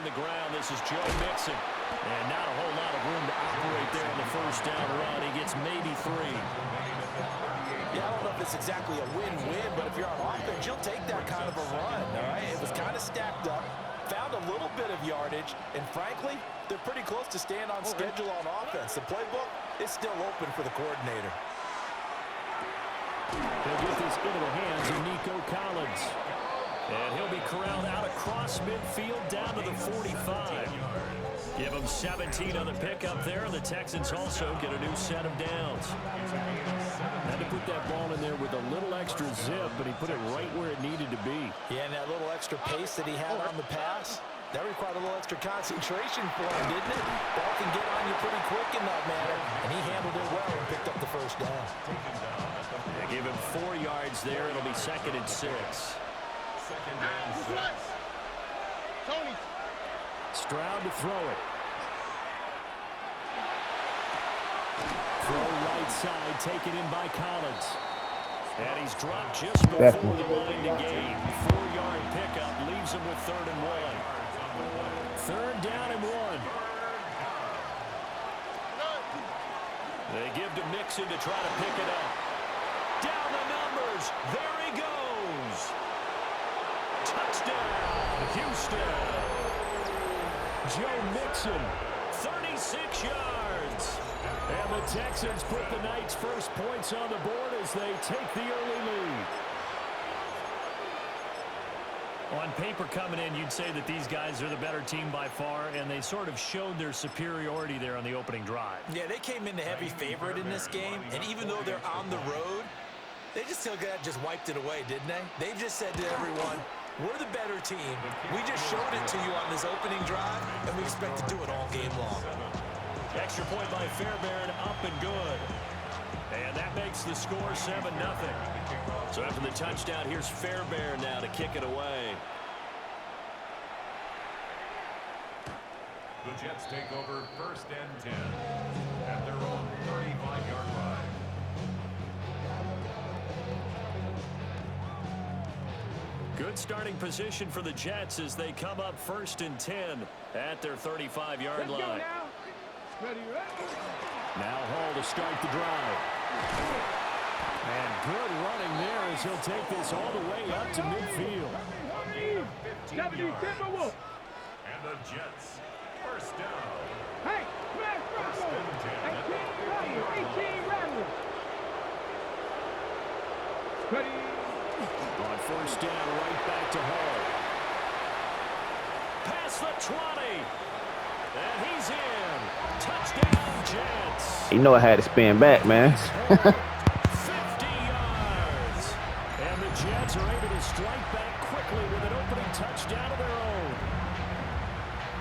the ground. This is Joe Mixon. And not a whole lot of room to operate there on the first down run. He gets maybe 3. Yeah, I don't know if it's exactly a win-win, but if you're on offense, you'll take that kind of a run, all right? It was kind of stacked up, found a little bit of yardage, and frankly, they're pretty close to staying on schedule on offense. The playbook is still open for the coordinator. He'll get this into the hands of Nico Collins. And he'll be corralled out across midfield down to the 45. Give him 17 on the pickup there, and the Texans also get a new set of downs. Had to put that ball in there with a little extra zip, but he put it right where it needed to be. Yeah, and that little extra pace that he had on the pass, that required a little extra concentration for him, didn't it? Ball can get on you pretty quick in that manner, and he handled it well and picked up the first down. They give him 4 yards there. It'll be 2nd and 6. Tony. Stroud to throw it. Throw right side, taken in by Collins. And he's dropped just before the line to gain. 4-yard pickup leaves him with 3rd and 1. 3rd down and 1. They give to Mixon to try to pick it up. Down the numbers. There he goes. Touchdown, Houston. Joe Mixon, 36 yards. And the Texans put the night's first points on the board as they take the early lead. On paper coming in, you'd say that these guys are the better team by far, and they sort of showed their superiority there on the opening drive. Yeah, they came in the heavy favorite in this game, and even though they're on the road, they just still just wiped it away, didn't they? They just said to everyone, we're the better team. We just showed it to you on this opening drive, and we expect to do it all game long. Extra point by Fairbairn, up and good. And that makes the score 7-0. So after the touchdown, here's Fairbairn now to kick it away. The Jets take over 1st and 10 at their own 35-yard line. Good starting position for the Jets as they come up 1st and 10 at their 35-yard line. Now Hall to start the drive. And good running there as he'll take this all the way up to midfield. And the Jets, 1st down. Hey, smash On 1st down, right back to Hall. Past the 20. And he's in. Touchdown, Jets. You know I had to spin back, man. 50 yards. And the Jets are able to strike back quickly with an opening touchdown of their own.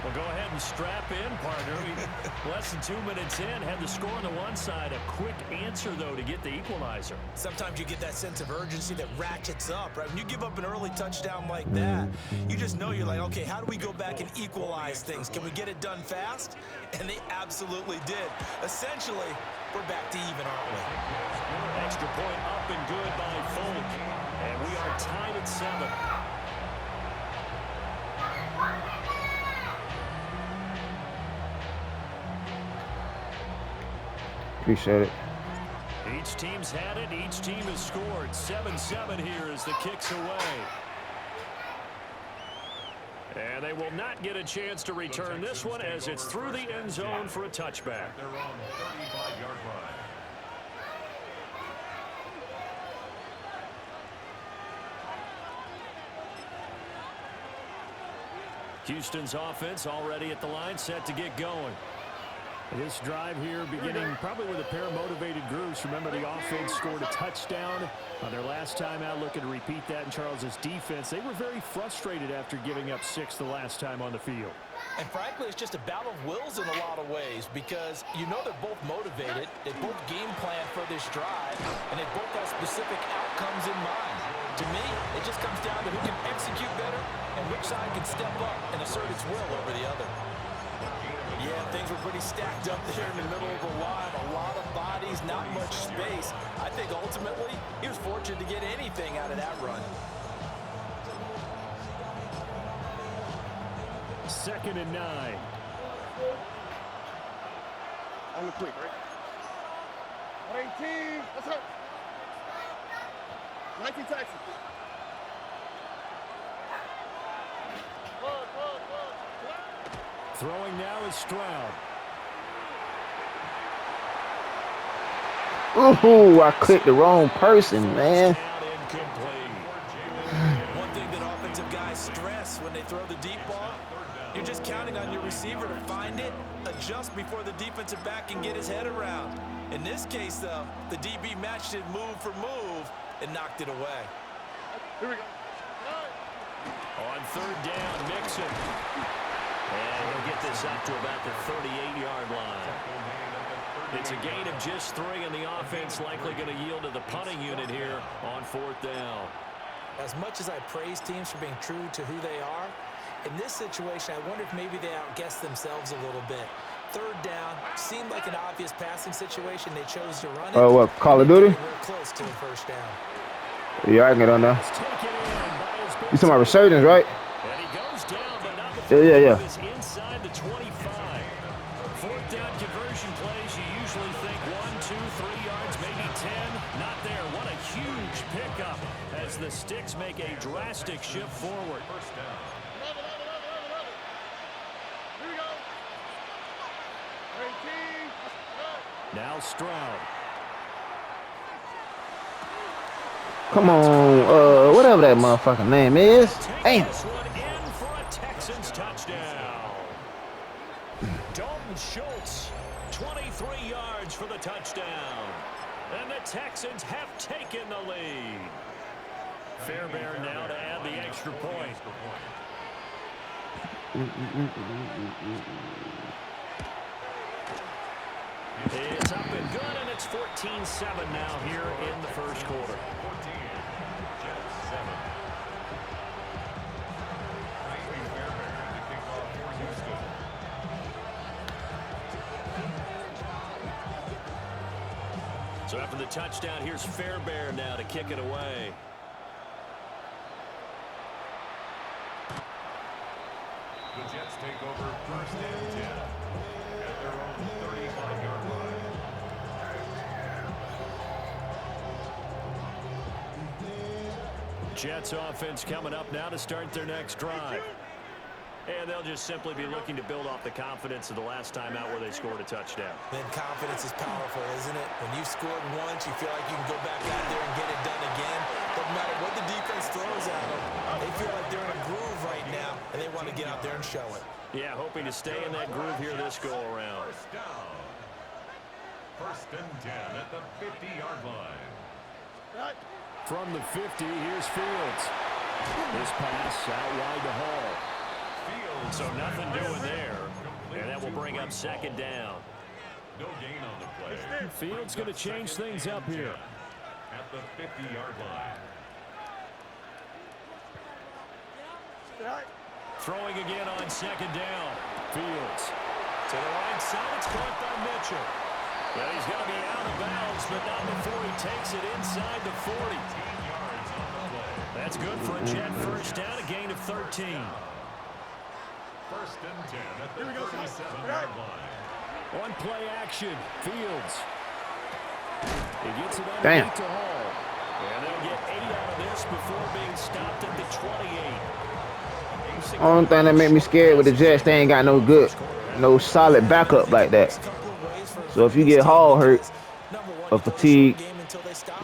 Well, go ahead and strap in, partner. Less than 2 minutes in, had the score on the one side. A quick answer, though, to get the equalizer. Sometimes you get that sense of urgency that ratchets up, right? When you give up an early touchdown like that, you just know you're like, okay, how do we go back and equalize things? Can we get it done fast? And they absolutely did. Essentially, we're back to even, aren't we? Extra point up and good by Folk. And we are tied at 7. Appreciate it. Each team's had it. Each team has scored. 7-7 here as the kick's away. And they will not get a chance to return this one as it's through the end zone for a touchback. They're on 35-yard line. Houston's offense already at the line, set to get going. This drive here beginning probably with a pair of motivated groups. Remember, the offense scored a touchdown on their last time out, looking to repeat that in Charles's defense. They were very frustrated after giving up 6 the last time on the field. And frankly, it's just a battle of wills in a lot of ways because you know they're both motivated, they both game plan for this drive, and they both have specific outcomes in mind. To me, it just comes down to who can execute better and which side can step up and assert its will over the other. Yeah, things were pretty stacked up there in the middle of the line. A lot of bodies, not much space. I think ultimately he was fortunate to get anything out of that run. 2nd and 9. On the quick, right? 18. Let's go. 19 Texas. Throwing now is Stroud. Ooh, I clicked the wrong person, man. One thing that offensive guys stress when they throw the deep ball, you're just counting on your receiver to find it, adjust before the defensive back can get his head around. In this case, though, the DB matched it move for move and knocked it away. Here we go. On 3rd down, Mixon. And he'll get this up to about the 38-yard line. It's a gain of just 3, and the offense likely going to yield to the punting unit here on 4th down. As much as I praise teams for being true to who they are, in this situation, I wonder if maybe they outguessed themselves a little bit. 3rd down seemed like an obvious passing situation. They chose to run it. Oh, what, Call of Duty? We're close to the 1st down. Yeah, I can get on there. You talking about resurgence, right? And he goes down, but not before Yeah. is inside the 25. 4th down conversion plays, you usually think 1, 2, 3 yards, maybe 10. Not there. What a huge pickup as the Sticks make a drastic shift forward. 1st down. Here we go. 18. Now Stroud. Come on, whatever that motherfucking name is. Damn. This one in for a Texans touchdown. Dalton Schultz, 23 yards for the touchdown. And the Texans have taken the lead. Fairbairn now to add the extra point. It's up and good, and it's 14-7 now here in the 1st quarter. 14. Jets 7. Maybe Fairbairn to kick off for Houston. So after the touchdown, here's Fairbairn now to kick it away. The Jets take over 1st and 10 at their own 35-yard line. Jets offense coming up now to start their next drive. And they'll just simply be looking to build off the confidence of the last time out where they scored a touchdown. Then confidence is powerful, isn't it? When you've scored once, you feel like you can go back out there and get it done again. Doesn't matter what the defense throws at them. They feel like they're in a groove right now, and they want to get out there and show it. Yeah, hoping to stay in that groove here this go-around. 1st down. 1st and 10 at the 50-yard line. From the 50, here's Fields. This pass out wide to Hall. Fields. So nothing doing there. And that will bring up 2nd down. No gain on the play. Fields going to change things up here. At the 50-yard line. Throwing again on 2nd down. Fields. To the right side, it's caught by Mitchell. Well, he's going to be out of bounds, but not before he takes it inside the 40. That's good for a Jet 1st down, a gain of 13. 1st and 10 at the 37-yard line. On play action, Fields. He gets it Damn. underneath to Hall. And they'll get 8 out of this before being stopped at the 28. Only thing that make me scared with the Jets, they ain't got no solid backup like that. So if you get Hall hurt or fatigued,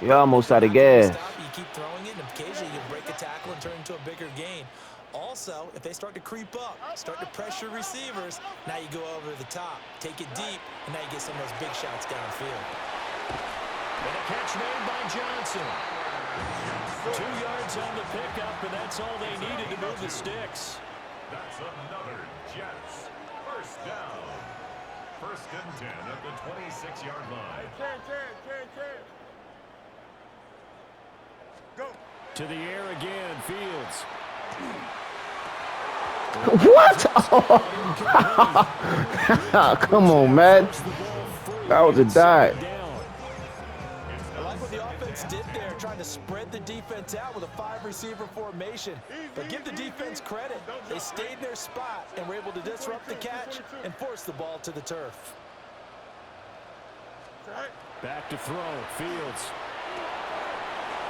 you're almost out of gas. You keep throwing it, and occasionally you break a tackle and turn into a bigger gain. Also, if they start to creep up, start to pressure receivers, now you go over the top, take it deep, and now you get some of those big shots downfield. And a catch made by Johnson. 2 yards on the pickup, and that's all they needed to move the Sticks. That's another Jets 1st down. 1st and 10 at the 26-yard line. 10. Go. To the air again, Fields. What? Oh. Come on, man. That was a dive. I like what the offense did there, trying to spread the defense out with a 5-receiver formation. But give the defense credit. They stayed in their spot and were able to disrupt the catch and force the ball to the turf. Back to throw. Fields.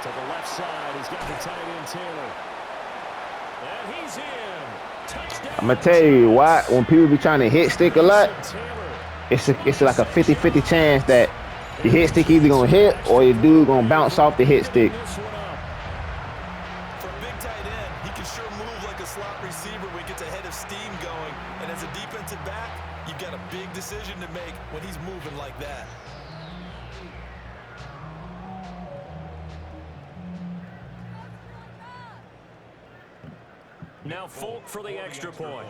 To the left side. He's got the tight end, Taylor. And he's in. Touchdown. I'm going to tell you why when people be trying to hit stick a lot, it's like a 50-50 chance that the hit stick either going to hit or your dude going to bounce off the hit stick. For a big tight end, he can sure move like a slot receiver when he gets a head of steam going. And as a defensive back, you've got a big decision to make when he's moving like that. Now Folk for the extra point.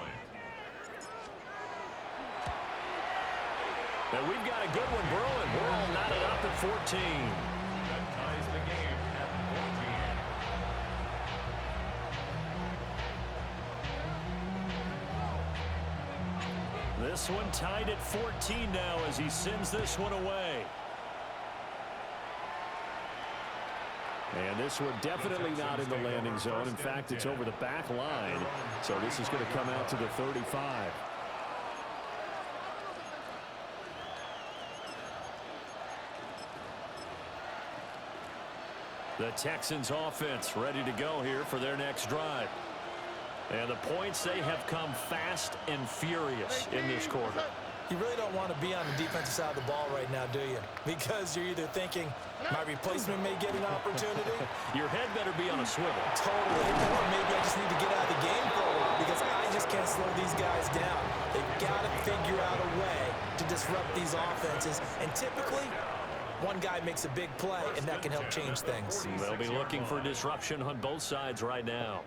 And we've got a good one brewing. We're all knotted up at 14. That ties the game at 14. This one tied at 14 now as he sends this one away. And this one definitely not in the landing zone. In fact, it's over the back line. So this is going to come out to the 35. The Texans offense ready to go here for their next drive. And the points, they have come fast and furious in this quarter. You really don't want to be on the defensive side of the ball right now, do you? Because you're either thinking, my replacement may get an opportunity. Your head better be on a swivel. Totally. Or maybe I just need to get out of the game for a while because I just can't slow these guys down. They've got to figure out a way to disrupt these offenses. And typically, one guy makes a big play, and that can help change things. They'll be looking for disruption on both sides right now.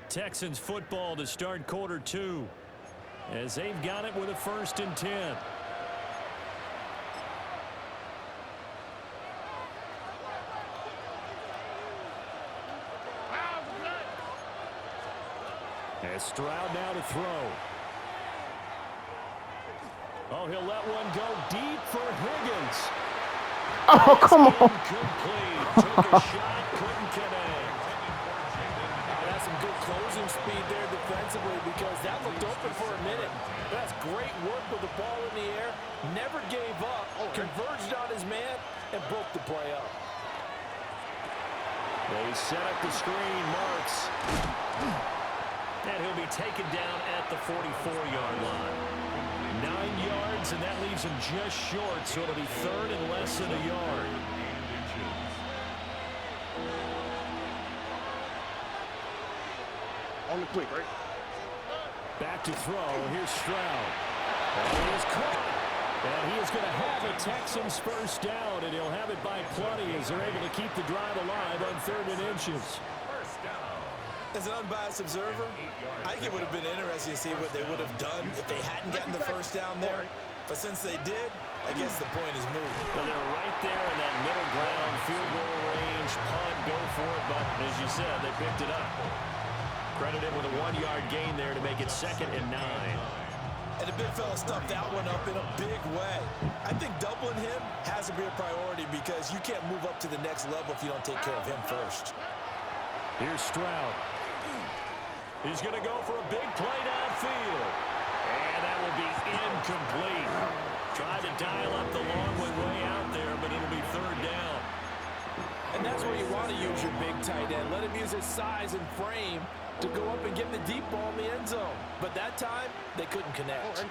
Texans football to start quarter 2. As they've got it with a 1st and 10. As Stroud now to throw. Oh, he'll let one go deep for Higgins. Oh, come on. Incomplete. Took a shot, couldn't connect. That's some good closing speed there defensively because that looked open for a minute. That's great work with the ball in the air. Never gave up, converged on his man, and broke the play up. They set up the screen, Marks. And he'll be taken down at the 44-yard line. 9 yards, and that leaves him just short, so it'll be 3rd and less than a yard. On the quick, right? Back to throw. Here's Stroud. And he is caught. And he is going to have a Texans first down, and he'll have it by plenty as they're able to keep the drive alive on 3rd and inches. As an unbiased observer, I think it would have been interesting to see what they would have done if they hadn't gotten the first down there. But since they did, I guess the point is moved. Well, they're right there in that middle ground, field goal range, punt, go for it. But as you said, they picked it up. Credited with a 1-yard gain there to make it 2nd and 9. And the big fella stuffed that one up in a big way. I think doubling him has to be a priority because you can't move up to the next level if you don't take care of him first. Here's Stroud. He's going to go for a big play downfield. And that will be incomplete. Tried to dial up the long one way out there, but it'll be 3rd down. And that's where you want to use your big tight end. Let him use his size and frame to go up and get the deep ball in the end zone. But that time, they couldn't connect.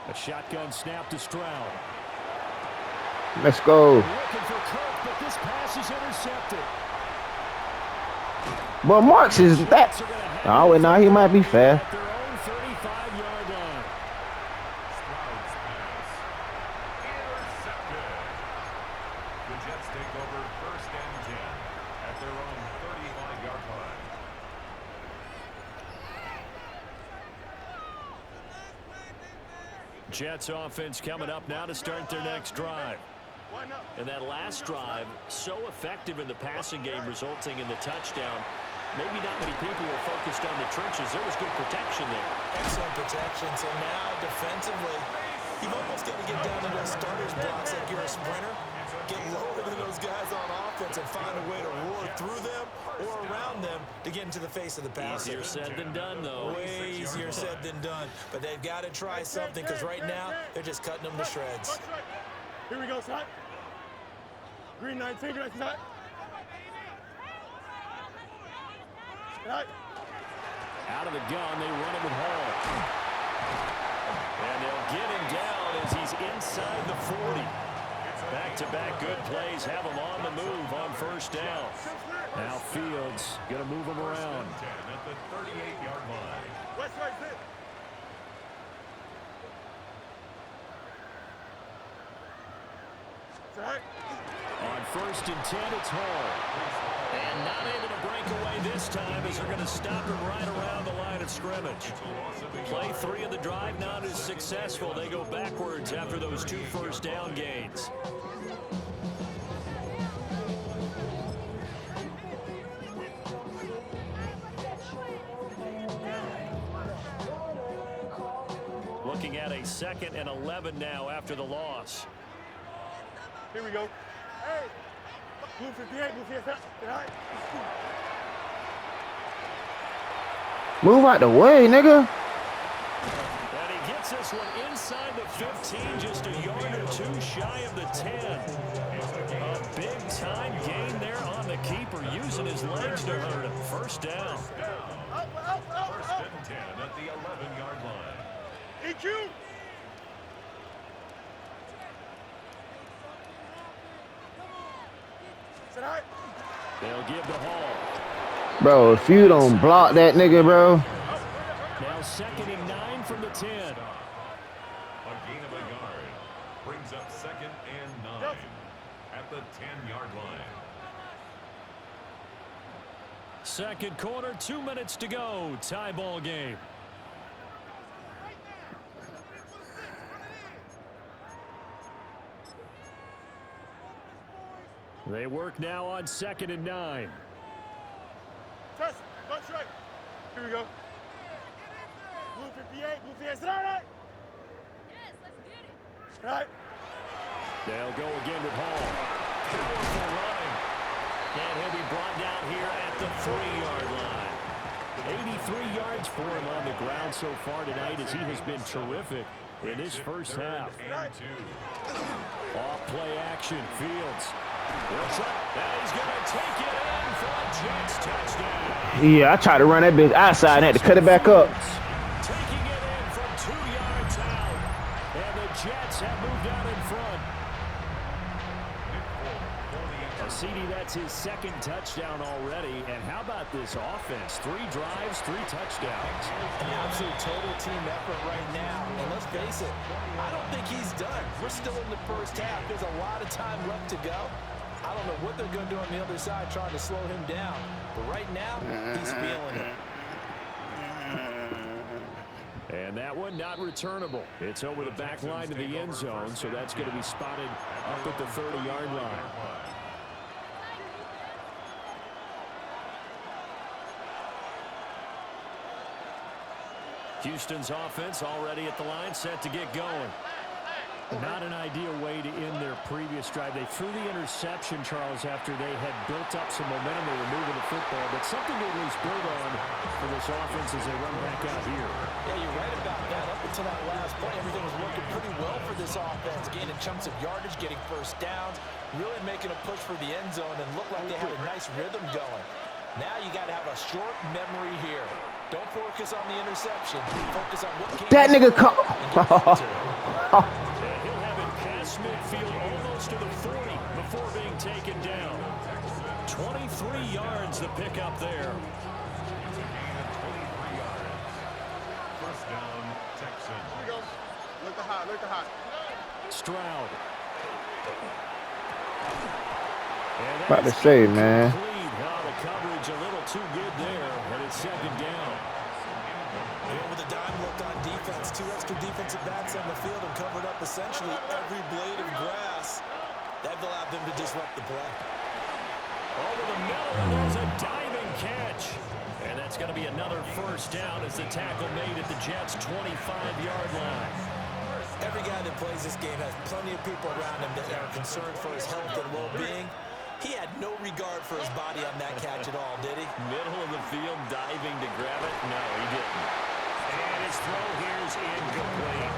A shotgun snap to Stroud. Let's go. Looking for Kirk, but this pass is intercepted. But Marks is that. Oh, wait, now he might be fair. At their own 35-yard line. Stroud's pass. Intercepted. The Jets take over 1st and 10 at their own 35-yard line. Jets offense coming up now to start their next drive. And that last drive, so effective in the passing game, resulting in the touchdown. Maybe not many people were focused on the trenches. There was good protection there. Excellent protection. So now, defensively, you've almost got to get down to those starter's blocks like you're a sprinter. Get lower to those those guys on offense and find a way to roar through them or around them to get into the face of the pass. Easier said than done, though. Way easier said than done. But they've got to try something because right now they're just cutting them to shreds. Here we go, son. Green 19, green 19. Right. Out of the gun, they run it with Hall. And they'll get him down as he's inside the 40. Back-to-back good plays have him on the move on first down. Now Fields going to move him around. At the 38-yard line. West right there. On first and 10, it's Hall. And not able to break away this time as they're going to stop him right around the line of scrimmage. Play 3 of the drive not as successful. They go backwards after those 2 first down gains. Looking at a 2nd and 11 now after the loss. Here we go. Hey, blue 58, blue 58. Right. Move out the way, nigga. And he gets this one inside the 15, just a yard or 2 shy of the 10. A big-time gain there on the keeper, using his legs to hurt him. First down. First and 10 at the 11-yard line. EQ. They'll give the Hall. Bro, if you don't block that nigga, bro. Now 2nd and 9 from the 10. A gain of a yard brings up 2nd and 9 at the 10-yard line. Second quarter, 2 minutes to go. Tie ball game. They work now on 2nd and 9. Test, punch right. Here we go. Blue 58, blue 58. Is that all right? Yes, let's get it. Right. They'll go again with Hall. Powerful running. And he'll be brought down here at the 3-yard line. 83 yards for him on the ground so far tonight as he has been terrific in his first half. Off play action, Fields. Looks up, and he's going to take it in for a Jets touchdown. Yeah, I tried to run that bitch outside and had to cut it back up. Taking it in from 2 yards out. And the Jets have moved out in front. CD, that's his 2nd touchdown already. And how about this offense? 3 drives, 3 touchdowns. An absolute total team effort right now. And let's face it, I don't think he's done. We're still in the first half. There's a lot of time left to go. I don't know what they're going to do on the other side trying to slow him down. But right now, he's feeling it. And that one not returnable. It's over the back line to the end zone, so that's going to be spotted up at the 30-yard line. Houston's offense already at the line, set to get going. Not an ideal way to end their previous drive. They threw the interception, Charles, after they had built up some momentum. They were moving the football, but something to at least build on for this offense as they run back out here. Yeah, you're right about that. Up until that last play, everything was working pretty well for this offense, gaining chunks of yardage, getting first downs, really making a push for the end zone, and looked like they had a nice rhythm going. Now you got to have a short memory here. Don't focus on the interception. Focus on what came. That nigga come. He'll have it past midfield almost to the 40 before being taken down. 23 yards the pickup there. First down, Texans. Here we go. Look the hot, look the hot. Stroud. About to say, man. The coverage a little too good there, and it's 2nd down. With a dime look on defense, 2 extra defensive backs on the field and covered up essentially every blade of grass. That allowed them to disrupt the play. Over the middle, and there's a diving catch. And that's going to be another first down as the tackle made at the Jets' 25-yard line. Every guy that plays this game has plenty of people around him that are concerned for his health and well-being. He had no regard for his body on that catch at all, did he? Middle of the field, diving to grab it. No, he didn't. And his throw here's incomplete.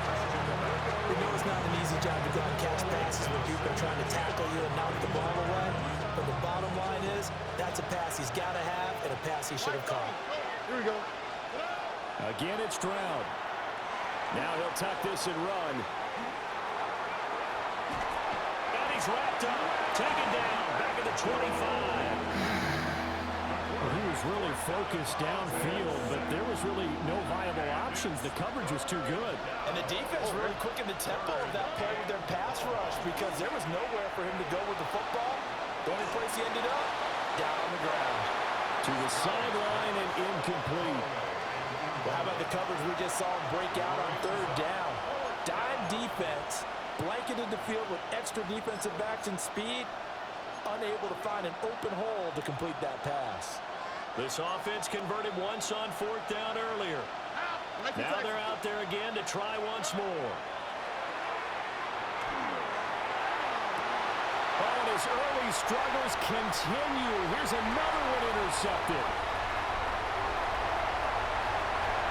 You know it's not an easy job to go and catch passes when people are trying to tackle you and knock the ball away. But the bottom line is, that's a pass he's got to have and a pass he should have caught. Here we go. Again, it's Stroud. Now he'll tuck this and run. And he's wrapped up. Taken down. Back at the 25. He was really focused downfield, but there was really no viable options. The coverage was too good. And the defense really quickened the tempo of that play with their pass rush because there was nowhere for him to go with the football. The only place he ended up, down on the ground. To the sideline and incomplete. Well, how about the coverage we just saw him break out on third down? Dime defense, blanketed the field with extra defensive backs and speed, unable to find an open hole to complete that pass. This offense converted once on fourth down earlier. Now they're out there again to try once more. Oh, and his early struggles continue. Here's another one intercepted.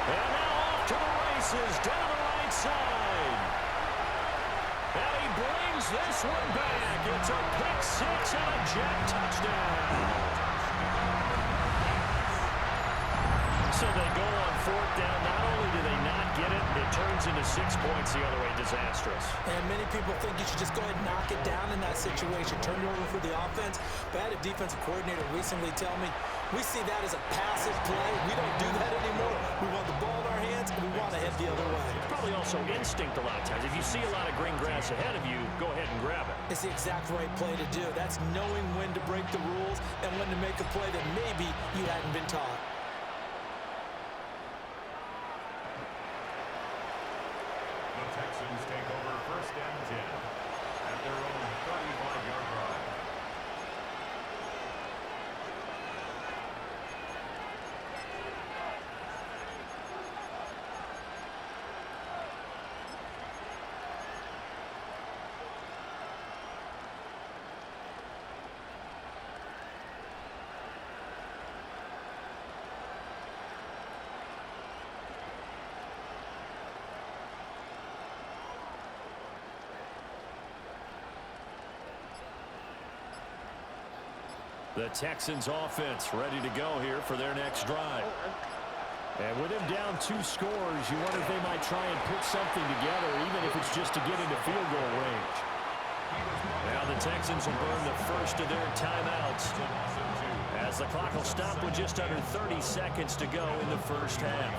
And now off to the races down the right side. And he brings this one back. It's a pick six and a jet touchdown. So they go on fourth down. Not only do they not get it, it turns into 6 points the other way. Disastrous. And many people think you should just go ahead and knock it down in that situation. Turn it over for the offense. But I had a defensive coordinator recently tell me, we see that as a passive play. We don't do that anymore. We want the ball in our hands, and we want to head the other way. It's probably also instinct a lot of times. If you see a lot of green grass ahead of you, go ahead and grab it. It's the exact right play to do. That's knowing when to break the rules and when to make a play that maybe you hadn't been taught. Texans take over first and 10 at their own 35-yard line. The Texans offense ready to go here for their next drive. And with him down 2 scores, you wonder if they might try and put something together, even if it's just to get into field goal range. Now the Texans will burn the first of their timeouts as the clock will stop with just under 30 seconds to go in the first half.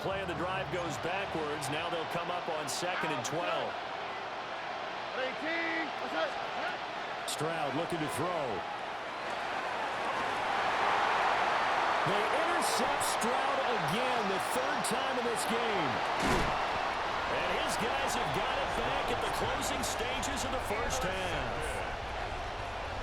Play of the drive goes backwards. Now they'll come up on 2nd and 12. Stroud looking to throw. They intercept Stroud again, the 3rd time in this game. And his guys have got it back at the closing stages of the first half.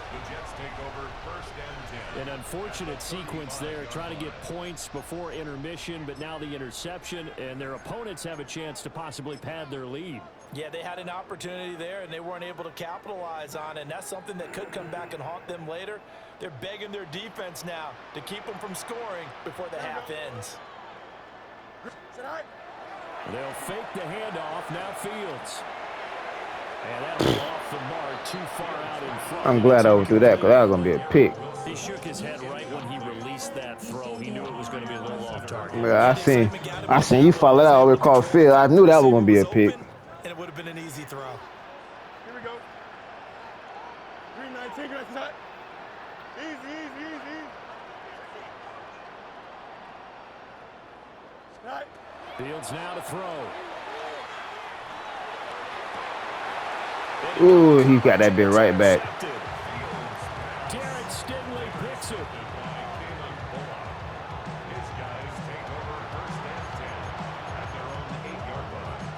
The Jets take over first and 10. An unfortunate sequence there, trying to get points before intermission, but now the interception, and their opponents have a chance to possibly pad their lead. Yeah, they had an opportunity there, and they weren't able to capitalize on it, and that's something that could come back and haunt them later. They're begging their defense now to keep them from scoring before the half ends. They'll fake the handoff, now Fields. And that'll be off the mark, too far out in front. I'm glad I overthrew that because that was going to be a pick. He shook his head right when he released that throw. He knew it was going to be a little off target. Yeah, I seen you follow that over across field. I knew that was going to be a pick. And it would have been an easy throw. Here we go. 3-9, that's not. Easy. Right. Fields now to throw. Ooh, he got that bit right back. Derek Stingley picks it. His guys take over first and 10 at their own 8-yard line.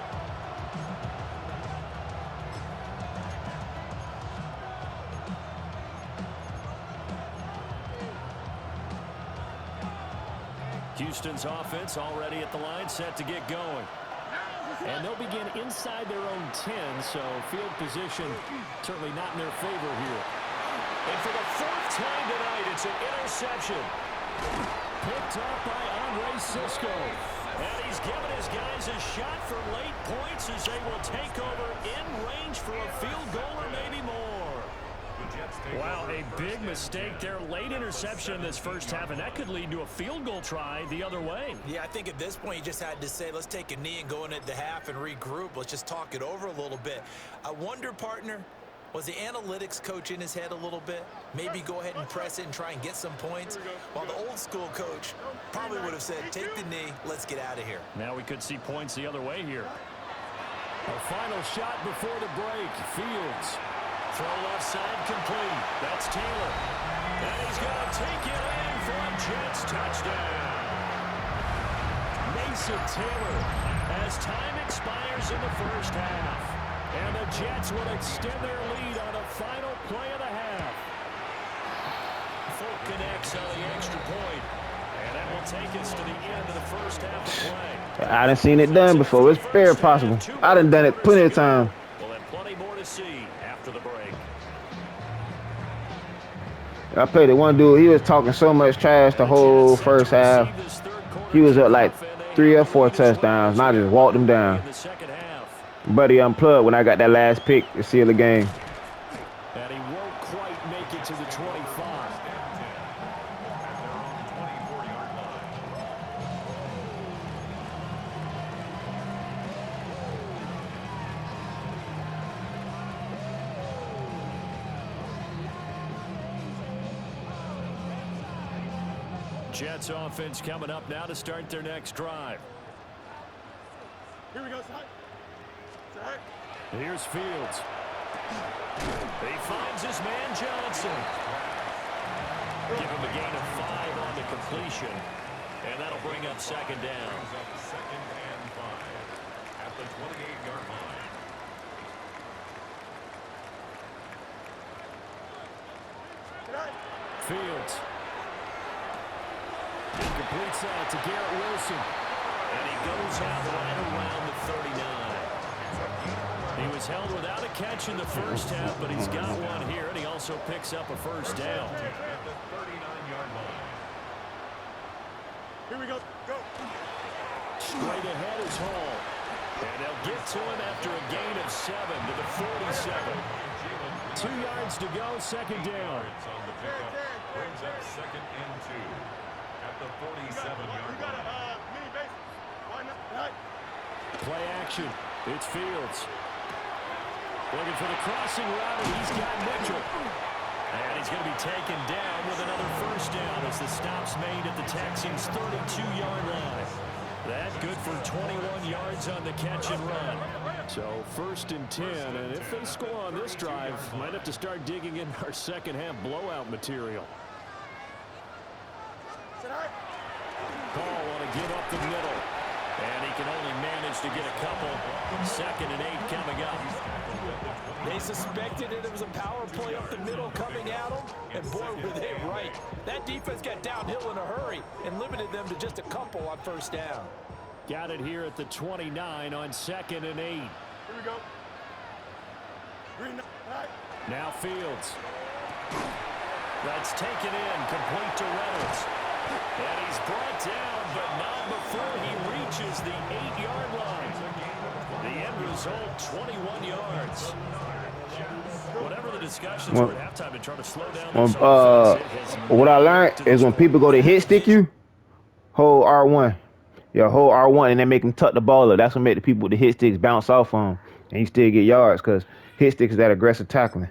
Houston's offense already at the line, set to get going. And they'll begin inside their own 10, so field position certainly not in their favor here. And for the fourth time tonight, it's an interception. Picked up by Andre Sisco. And he's given his guys a shot for late points as they will take over in range for a field goal or maybe more. Wow, a big mistake there. Late interception in this first half, and that could lead to a field goal try the other way. Yeah, I think at this point you just had to say, let's take a knee and go into the half and regroup. Let's just talk it over a little bit. I wonder, partner, was the analytics coach in his head a little bit? Maybe go ahead and press it and try and get some points. While the old school coach probably would have said, take the knee, let's get out of here. Now we could see points the other way here. A final shot before the break. Fields. Throw left side complete. That's Taylor. And he's going to take it in for a Jets touchdown. Mason Taylor as time expires in the first half. And the Jets will extend their lead on a final play of the half. Folk connects on the extra point. And that will take us to the end of the first half of play. I done seen it done before. It's very possible. I done it plenty of times. We'll have plenty more to see after the break. I played it one dude. He was talking so much trash the whole first half. He was up like 3 or 4 touchdowns, and I just walked him down. Buddy unplugged when I got that last pick to seal the game. And he won't quite make it to the 25. Jets offense coming up now to start their next drive. Here we go, side. Side. Here's Fields. He finds his man Johnson. Give him a gain of 5 on the completion. And that'll bring up second down. Second and 5 at the 28-yard line. Fields. He completes that to Garrett Wilson. And he goes out right around the 39. He was held without a catch in the first half, but he's got one here, and he also picks up a first down. At the 39-yard line. Here we go. Go. Straight ahead is Hall. And they'll get to him after a gain of 7 to the 47. 2 yards to go, second down. On the pickup, brings up second and 2 at the 47-yard line. Mini base. Why not? Play action. It's Fields. Looking for the crossing route, and he's got Mitchell. And he's going to be taken down with another first down as the stop's made at the Texans' 32-yard line. That good for 21 yards on the catch and run. So first and 10, and if they score on this drive, might have to start digging in our second half blowout material. Paul want to give up the middle. And he can only manage to get a couple. Second and 8 coming up. They suspected that there was a power play up the middle coming at them, and boy, were they right. That defense got downhill in a hurry and limited them to just a couple on first down. Got it here at the 29 on second and 8. Here we go. Green. Now Fields. That's taken in, complete to Reynolds. And he's brought down, but not before he reaches the 8-yard line. The end result, 21 yards. Whatever the discussions were at halftime and trying to slow down this offense, what I learned is when people go to hit stick you, hold R1. Yeah, hold R1 and then make them tuck the ball up. That's what make the people with the hit sticks bounce off on. And you still get yards because hit sticks is that aggressive tackling.